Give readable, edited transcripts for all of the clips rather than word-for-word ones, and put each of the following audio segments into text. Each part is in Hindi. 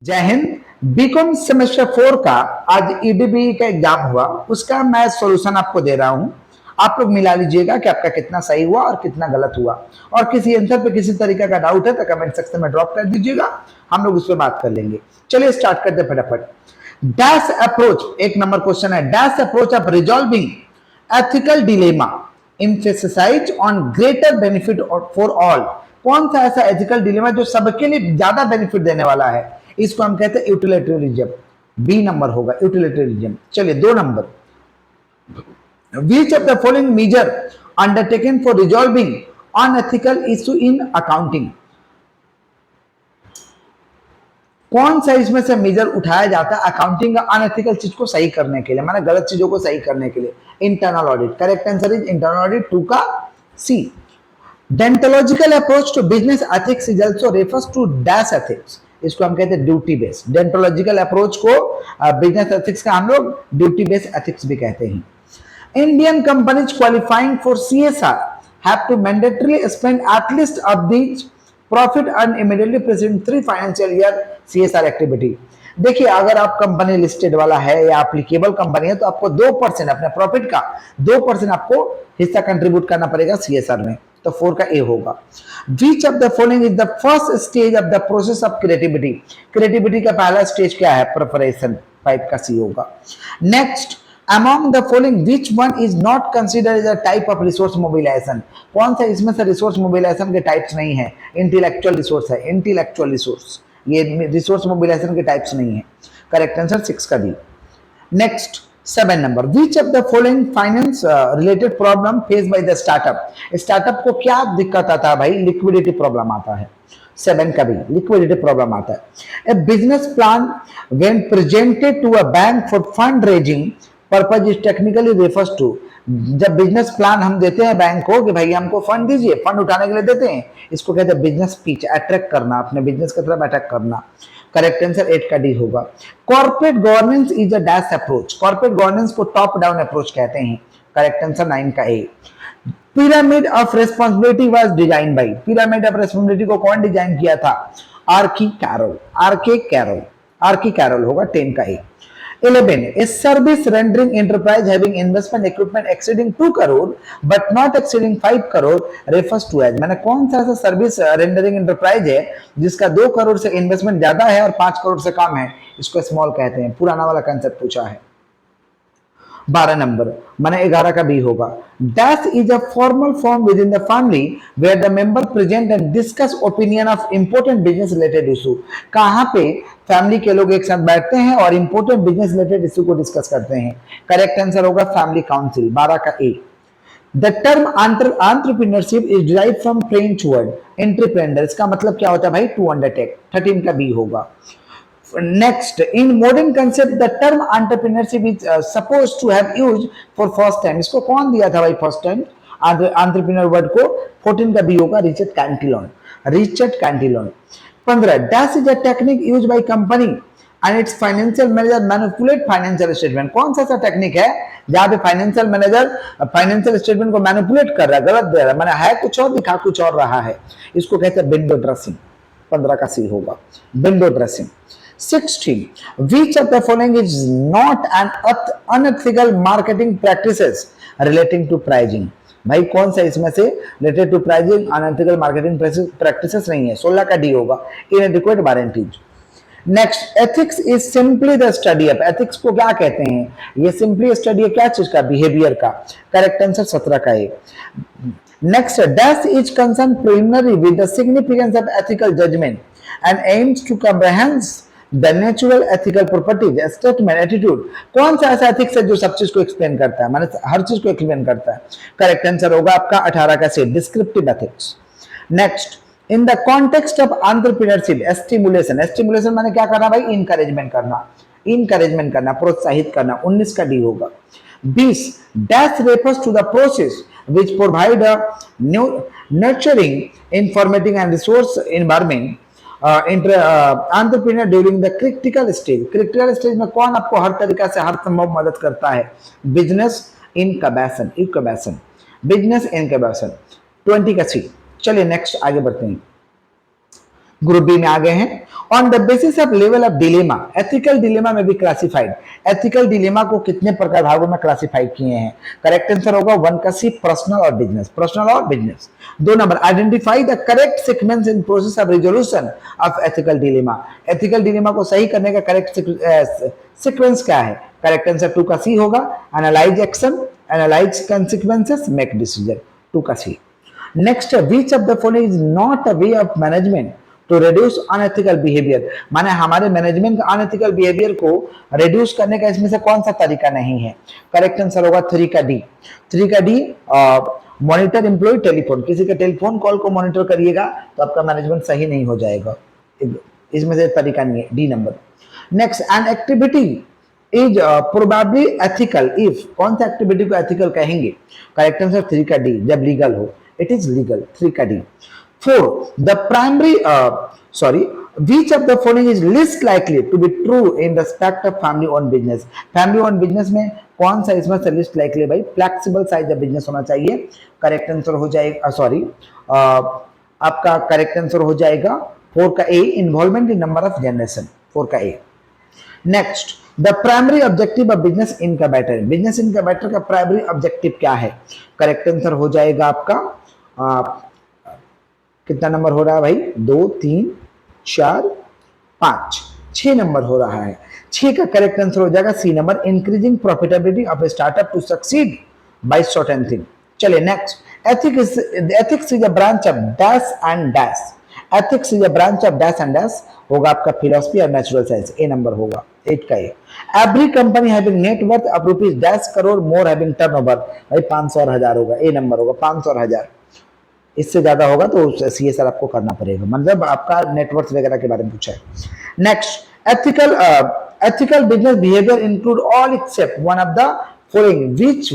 जय हिंद। बीकॉम सेमेस्टर 4 का आज ईडीबी का एग्जाम हुआ, उसका मैं सॉल्यूशन आपको दे रहा हूं। आप लोग मिला लीजिएगा कि आपका कितना सही हुआ और कितना गलत हुआ। और किसी आंसर पे किसी तरीके का डाउट है तो कमेंट सेक्शन में ड्रॉप कर दीजिएगा, हम लोग उस पर बात कर लेंगे। चलिए स्टार्ट करते फटाफट। डैश अप्रोच, एक नंबर क्वेश्चन है, dash approach of resolving ethical dilemma emphasize on greater benefit for all. कौन सा ऐसा एथिकल डिलेमा जो सबके लिए ज्यादा बेनिफिट देने वाला है, इसको हम कहते हैं यूटिलिटेरिज्म। बी नंबर होगा यूटिलिटेरिज्म। चलिए 2 number, which of the following measure undertaken for resolving unethical issue in accounting। कौन सा इसमें से मेजर उठाया जाता है अकाउंटिंग का अनएथिकल चीज को सही करने के लिए, माने गलत चीजों को सही करने के लिए? Internal audit. Correct answer is internal audit 2 का C. Deontological approach to business ethics is also refers to dash ethics. इसको हम कहते हैं ड्यूटी बेस्ड। डेंटोलॉजिकल अप्रोच को बिजनेस एथिक्स का हम लोग ड्यूटी बेस्ड एथिक्स भी कहते हैं। Indian companies qualifying for CSR have to mandatorily spend at least of the profit earned immediately preceding 3 financial year CSR activity। देखिए, अगर आप कंपनी लिस्टेड वाला है या एप्लीकेबल कंपनी है तो आपको 2% अपने प्रॉफिट का 2% आपको हिस्सा कंट्रीब्यूट करना पड़ेगा सीएसआर में। तो 4 का ए होगा। Which of the following is the first stage of the process of creativity? Creativity का पहला स्टेज क्या है? प्रिपरेशन। 5 का सी होगा। Next, among the following which one is not considered as a type of resource mobilization? कौन सा इसमें से रिसोर्स मोबिलाइजेशन के टाइप्स नहीं है? इंटेलेक्चुअल रिसोर्स है, इंटेलेक्चुअल रिसोर्स, ये रिसोर्स मोबिलाइजेशन के टाइप्स नहीं है। करेक्ट आंसर 6 का D. Next 7 number, which of the following finance related problem face by the startup? Startup को क्या दिक्कत आता है भाई? लिक्विडिटी प्रॉब्लम आता है। 7 का भी लिक्विडिटी प्रॉब्लम आता है। A business plan when presented to a bank for fund raising purpose is technically refers to. जब बिजनेस प्लान हम देते हैं बैंक को कि भाई हमको फंड दीजिए, फंड उठाने के लिए देते हैं, इसको कहते हैं बिजनेस पिच, अट्रैक्ट करना, अपने बिजनेस की तरफ अटैक करना। करेक्ट आंसर 8 का डी होगा। Corporate governance is a dash approach. Corporate governance को टॉप डाउन अप्रोच कहते हैं। करेक्ट आंसर 9 का A. Pyramid of responsibility was design by. Pyramid of responsibility को कौन डिजाइन किया था? Archie carol. आर्की कैरोल होगा 10 का ए। 11, a service rendering enterprise having investment equipment exceeding 2 crore but not exceeding 5 crore refers to as। मैंने कौन सा ऐसा सर्विस रेंडरिंग एंटरप्राइज है जिसका 2 करोड़ से इन्वेस्टमेंट ज्यादा है और 5 करोड़ से कम है? इसको स्मॉल कहते हैं। पुराना वाला कंसेप्ट पूछा है। 12 नंबर, माने 11 का बी होगा। Dash is a formal form with in the family where the member present and discuss opinion of important business related issue. कहां पे फैमिली के लोग एक साथ बैठते हैं और इंपॉर्टेंट बिजनेस रिलेटेड इशू को डिस्कस करते हैं? करेक्ट आंसर होगा फैमिली काउंसिल। 12 का A. The term entrepreneurship is derived from French word entrepreneur. इसका मतलब क्या होता है भाई? To undertake. 13 का बी होगा। Next, in modern concept, the term entrepreneurship is supposed to have used for first time। इसको कौन दिया था भाई फर्स्ट टाइम एंटरप्रेन्योर वर्ड को? 14 का बी होगा Richard Cantillon. 15, dash is a technique use by company and it's financial manager manipulate financial statement. कौन सा टेक्निक है जहां पे फाइनेंशियल मैनेजर फाइनेंशियल स्टेटमेंट को मैनिपुलेट कर रहा है, गलत दे रहा है, माने है कुछ और दिखा कुछ और रहा है? इसको कहते हैं विंडो ड्रेसिंग। 15 का सी होगा window dressing. 16, which of the following is not an unethical marketing practices relating to pricing? भाई कौन सा इसमें से related to pricing unethical marketing practices नहीं है? 16 का डी होगा inadequate warranties. Next, ethics is simply the study of. Ethics को क्या कहते हैं? ये सिंपली स्टडी है क्या चीज का? बिहेवियर का। करेक्ट आंसर 17 का है। Next, dash is concern preliminary with the significance of ethical judgement and aims to comprehend the natural ethical properties statement attitude. कौन सा ऐसा एथिक्स है जो सब चीज को एक्सप्लेन करता है, माने हर चीज को एक्सप्लेन करता है? करेक्ट आंसर होगा आपका 18 का से descriptive ethics. Next, in the context of entrepreneurship stimulation. Stimulation माने क्या करना भाई? इनकरेजमेंट करना, इनकरेजमेंट करना, प्रोत्साहित करना। 19 का डी होगा। 20, dash refers to the process which provide a nurturing, informative and resource environment entrepreneur during the critical stage. Critical stage में कौन आपको हर तरीका से हर संभव मदद करता है? Business incubation. 20 का सी। चलिए नेक्स्ट आगे बढ़ते हैं। ग्रुप बी में आ गए हैं। On the basis of level of dilemma, ethical dilemma में भी क्लासिफाइड, एथिकल डिलेमा को कितने प्रकार भागों में क्लासिफाई किए हैं? करेक्ट आंसर होगा वन का सी, पर्सनल और बिजनेस, पर्सनल और business. 2 number, identify the correct sequence in process of resolution of ethical dilemma, ethical dilemma को सही करने का करेक्ट सीक्वेंस क्या है? करेक्ट आंसर 2 का सी होगा, analyse action, analyse consequences, make decision, 2 का C. Next, which of the following is not a way of management to reduce unethical behaviour, माने हमारे मैनेजमेंट का अनएथिकल बिहेवियर को रिड्यूस करने का इसमें से कौन सा तरीका नहीं है? करेक्ट आंसर होगा 3 का डी, 3 का डी, मॉनिटर एम्प्लॉय टेलीफोन, किसी के टेलीफोन कॉल को मॉनिटर करिएगा तो आपका मैनेजमेंट सही नहीं हो जाएगा, इसमें से तरीका नहीं है, D number. Next, an activity is probably ethical if, कौन सा एक्टिविटी को एथिकल कहेंगे? करेक्ट आंसर 3 का डी, जब लीगल हो, इट इज लीगल, 3 का D. 4, the primary sorry, which of the following is least likely to be true in respect of family owned business, family owned business में कौन सा इसमें से least likely? भाई फ्लेक्सिबल साइज ऑफ बिजनेस होना चाहिए, करेक्ट आंसर हो जाएगा, सॉरी आपका करेक्ट आंसर हो जाएगा 4 का A, involvement in number of generation, 4 का A. Next, the primary objective of business incubator, business incubator का प्राइमरी ऑब्जेक्टिव क्या है? करेक्ट आंसर हो जाएगा आपका कितना नंबर हो रहा है भाई? 2, 3, 4, 5, 6 नंबर हो रहा है, 6 का करेक्ट आंसर हो जाएगा C number, increasing profitability of a startup to succeed by shortening. चलिए next, ethics is a branch of dash and dash, ethics is a branch of dash and dash होगा आपका फिलोसफी और नेचुरल साइंस, ए नंबर होगा, 8 का A. Every company having net worth of rupees dash crore more having turnover, भाई 500 और 1000 होगा, ए नंबर होगा, 500 और 1000, इससे ज्यादा होगा तो सीएसआर आपको करना पड़ेगा, मतलब आपका नेटवर्क वगैरह के बारे में पूछा है। Next, ethical business behaviour include all except one of the following, which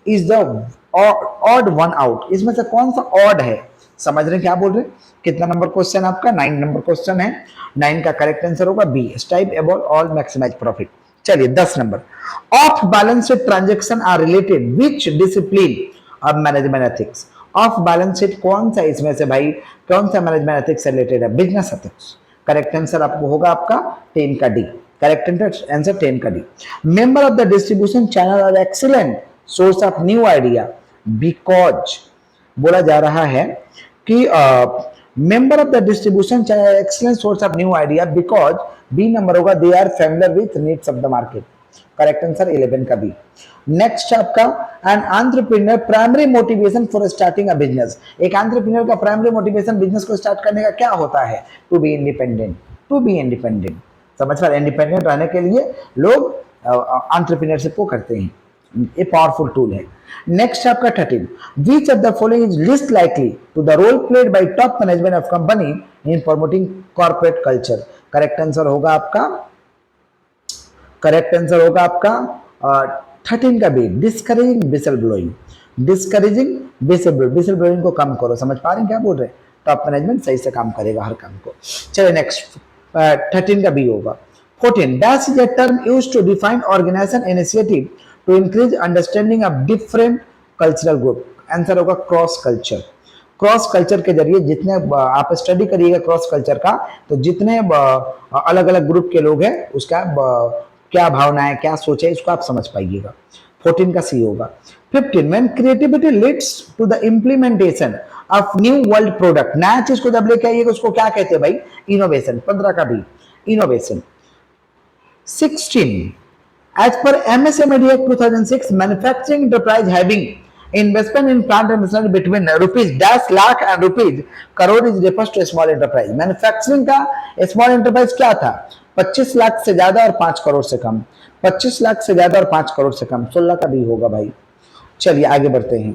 is the odd one out, इसमें से कौन सा ऑड है? समझ रहे हैं क्या बोल रहे हैं? कितना नंबर क्वेश्चन आपका? 9 नंबर क्वेश्चन है, 9 का करेक्ट आंसर होगा B, strive about all maximise profit. चलिए 10 number, off balance sheet transaction are related which discipline of management ethics, off balance sheet कौन सा इसमें से भाई, कौन सा मैनेजमेंट एथिक्स से रिलेटेड है? बिजनेस एथिक्स, करेक्ट आंसर आपको होगा आपका 10 का डी, करेक्ट आंसर 10 का D. Member of the distribution channel are excellent source of new idea because, बोला जा रहा है कि member of the distribution channel excellent source of new idea because, B number होगा they are familiar with needs of the market, correct answer 11 का बी। नेक्स्ट आपका, an entrepreneur primary motivation for starting a business, एक एंटरप्रेन्योर का प्राइमरी मोटिवेशन बिजनेस को स्टार्ट करने का क्या होता है? To be independent, to be independent, समझ पा रहे? इंडिपेंडेंट रहने के लिए लोग एंटरप्रेन्योरशिप को करते हैं, ये पावरफुल टूल है। नेक्स्ट आपका 13, which of the following is least likely to the role played by top management of company in promoting corporate culture, correct answer होगा आपका, करेक्ट आंसर होगा आपका 13 का B, discouraging whistle blowing, discouraging whistle blowing को कम करो, समझ पा रहे हैं क्या बोल रहे हैं? टॉप मैनेजमेंट सही से काम करेगा हर काम को। चलिए नेक्स्ट 13 का बी होगा। 14, dash is a term used to define organisation initiative to increase understanding of different cultural group, answer होगा क्रॉस कल्चर, क्रॉस कल्चर के जरिए जितने आप स्टडी करिएगा क्रॉस कल्चर का, तो जितने अलग अलग ग्रुप के लोग हैं उसका क्या भावना है, क्या सोच है, इसको आप समझ पाइएगा, 14 का सी होगा। 15, when creativity leads to the implementation of new world product, नया चीज को जब लेके आइएगा उसको क्या कहते हैं भाई? इनोवेशन, 15 का भी innovation. 16, as per MSME Act 2006, manufacturing enterprise having investment in plant and machinery between rupees dash lakh and rupees crore is refers to small enterprise. Manufacturing का स्मॉल एंटरप्राइज क्या था? 25 लाख से ज्यादा और 5 करोड़ से कम, 25 लाख से ज्यादा और 5 करोड़ से कम, 16 का भी होगा भाई। चलिए आगे बढ़ते हैं।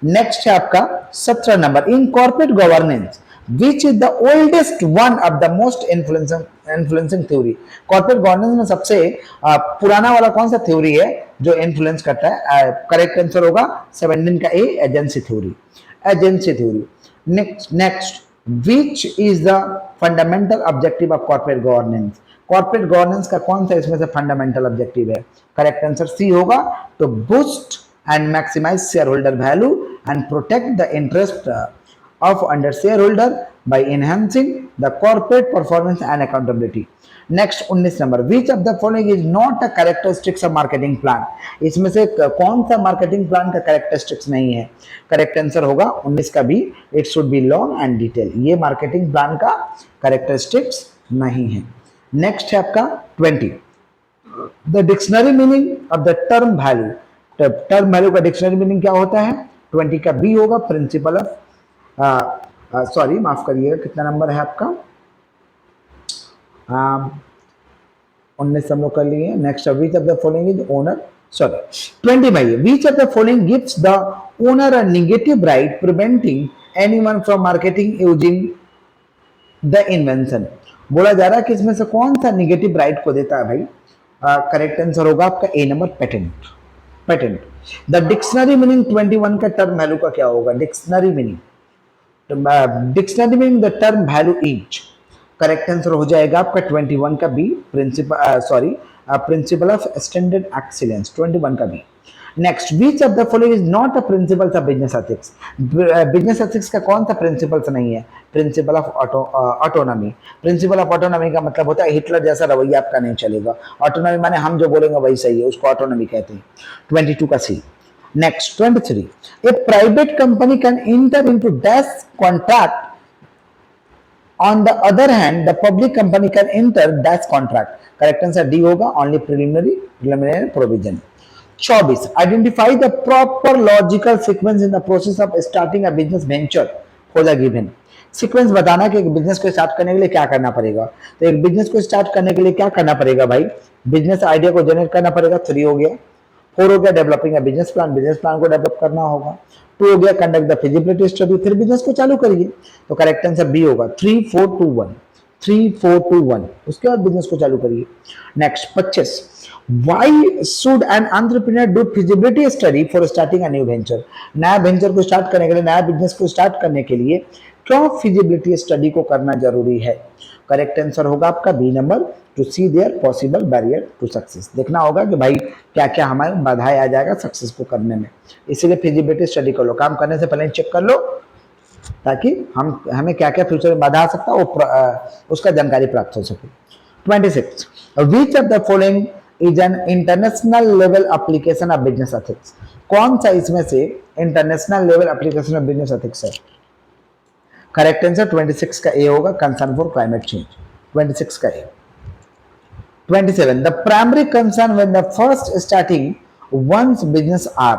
नेक्स्ट है आपका 17 number, in corporate governance which is the oldest one of the most influencing theory, corporate governance में सबसे पुराना वाला कौन सा थ्योरी है जो इन्फ्लुएंस करता है? करेक्ट आंसर होगा 17 का A, agency theory, agency theory. Next, which is the fundamental objective of corporate governance, corporate governance का कौन सा इसमें से फंडामेंटल ऑब्जेक्टिव है? करेक्ट आंसर सी होगा, to boost and maximise share holder value and protect the interest of under shareholder by enhancing the corporate performance and accountability. Next 19 number, which of the following is not a characteristics of marketing plan. इसमें से कौन सा मार्केटिंग प्लान का कैरेक्टरिस्टिक्स नहीं है? करेक्ट आंसर होगा 19 का B, it should be long and detail. ये मार्केटिंग प्लान का कैरेक्टरिस्टिक्स नहीं है। नेक्स्ट है आपका 20, the dictionary meaning of the term value. Term value का डिक्शनरी मीनिंग क्या होता है? 20 का बी होगा, प्रिंसिपल ऑफ सॉरी माफ करिएगा, कितना नंबर है आपका? 19 हम लोग कर लिए। Next, which of the following is owner, sorry 20 में ये, विच of the following gives the owner a negative right preventing anyone from marketing using the invention. बोला जा रहा है कि इसमें से कौन सा नेगेटिव राइट को देता है भाई? करेक्ट आंसर होगा आपका A number, patent. Patent. The dictionary meaning 21 का टर्म वैल्यू का क्या होगा? Dictionary meaning, dictionary meaning the term value each. Correct answer हो जाएगा आपका 21 का B, principle sorry principle of standard excellence, 21 का B. Next, which of the following is not a principles of business ethics. Business ethics का कौन सा प्रिंसिपल्स नहीं है? Principle of autonomy. Principle of autonomy का मतलब होता है हिटलर जैसा रवैया आपका नहीं चलेगा। ऑटोनॉमी माने हम जो बोलेंगे वही सही है, उसको ऑटोनॉमी कहते हैं। 22 का C. Next 23, a private company can enter into dash contract, on the other hand the public company can enter dash contract। correct answer D होगा, only preliminary provision। 24, identify the proper logical sequence in the process of starting a business venture for the given। Sequence बताना कि एक बिजनेस को स्टार्ट करने के लिए क्या करना पड़ेगा। तो एक बिजनेस को स्टार्ट करने के लिए क्या करना पड़ेगा भाई? बिजनेस आइडिया को जनरेट करना पड़ेगा, 3 हो गया। 4 हो गया developing business plan, business plan को डेवलप करना होगा। 2 हो गया कंडक्ट द फिजिबिलिटी स्टडी, फिर बिजनेस को चालू करिए। तो करेक्ट आंसर बी होगा, 3 4 2 1, 3 4 2 1, उसके बाद बिजनेस को चालू करिए। Next 25, why should an entrepreneur do feasibility study for starting a new venture. नया वेंचर को स्टार्ट करने के लिए, नया बिजनेस को स्टार्ट करने के लिए क्यों फिजिबिलिटी स्टडी को करना जरूरी है? करेक्ट आंसर होगा आपका B number, to see their possible barrier to success. देखना होगा कि भाई क्या क्या हमारे बाधाएं आ जाएगा सक्सेस को करने में, इसीलिए फिजिबिलिटी स्टडी कर लो। काम करने से पहले चेक कर लो ताकि हमें क्या क्या फ्यूचर में बाधा आ सकता है वो उसका जानकारी प्राप्त हो सके। 26, विच of the following is an international level application of business ethics. कौन सा इसमें से international level application of business ethics है? करेक्ट आंसर 26 का ए होगा, कंसर्न फॉर क्लाइमेट चेंज, 26 का A. 27, the primary concern when the first starting one's business are,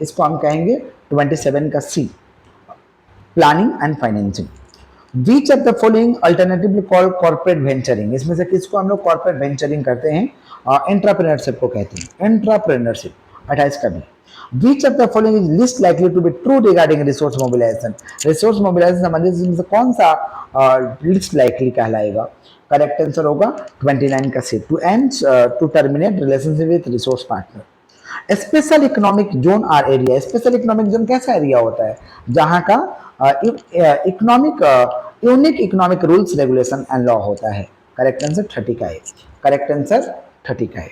इसको हम कहेंगे 27 का C, planning and financing. Which of the following alternatively called corporate venturing. इसमें से किसको हम लोग कॉर्पोरेट वेंचरिंग करते हैं? एंटरप्रेन्योरशिप को कहते हैं, एंटरप्रेन्योरशिप। 28 का भी। Which of the following is least likely to be true regarding resource mobilization? Resource mobilisation संबंधित इसमें कौन सा least likely कहलाएगा? करेक्ट आंसर होगा 29 का C, to terminate relationship with resource partner. Special economic zone are area. Special economic zone कैसा एरिया होता है? जहां का unique economic rules regulation and law होता है। करेक्ट आंसर 30 का है, करेक्ट आंसर 30 का है।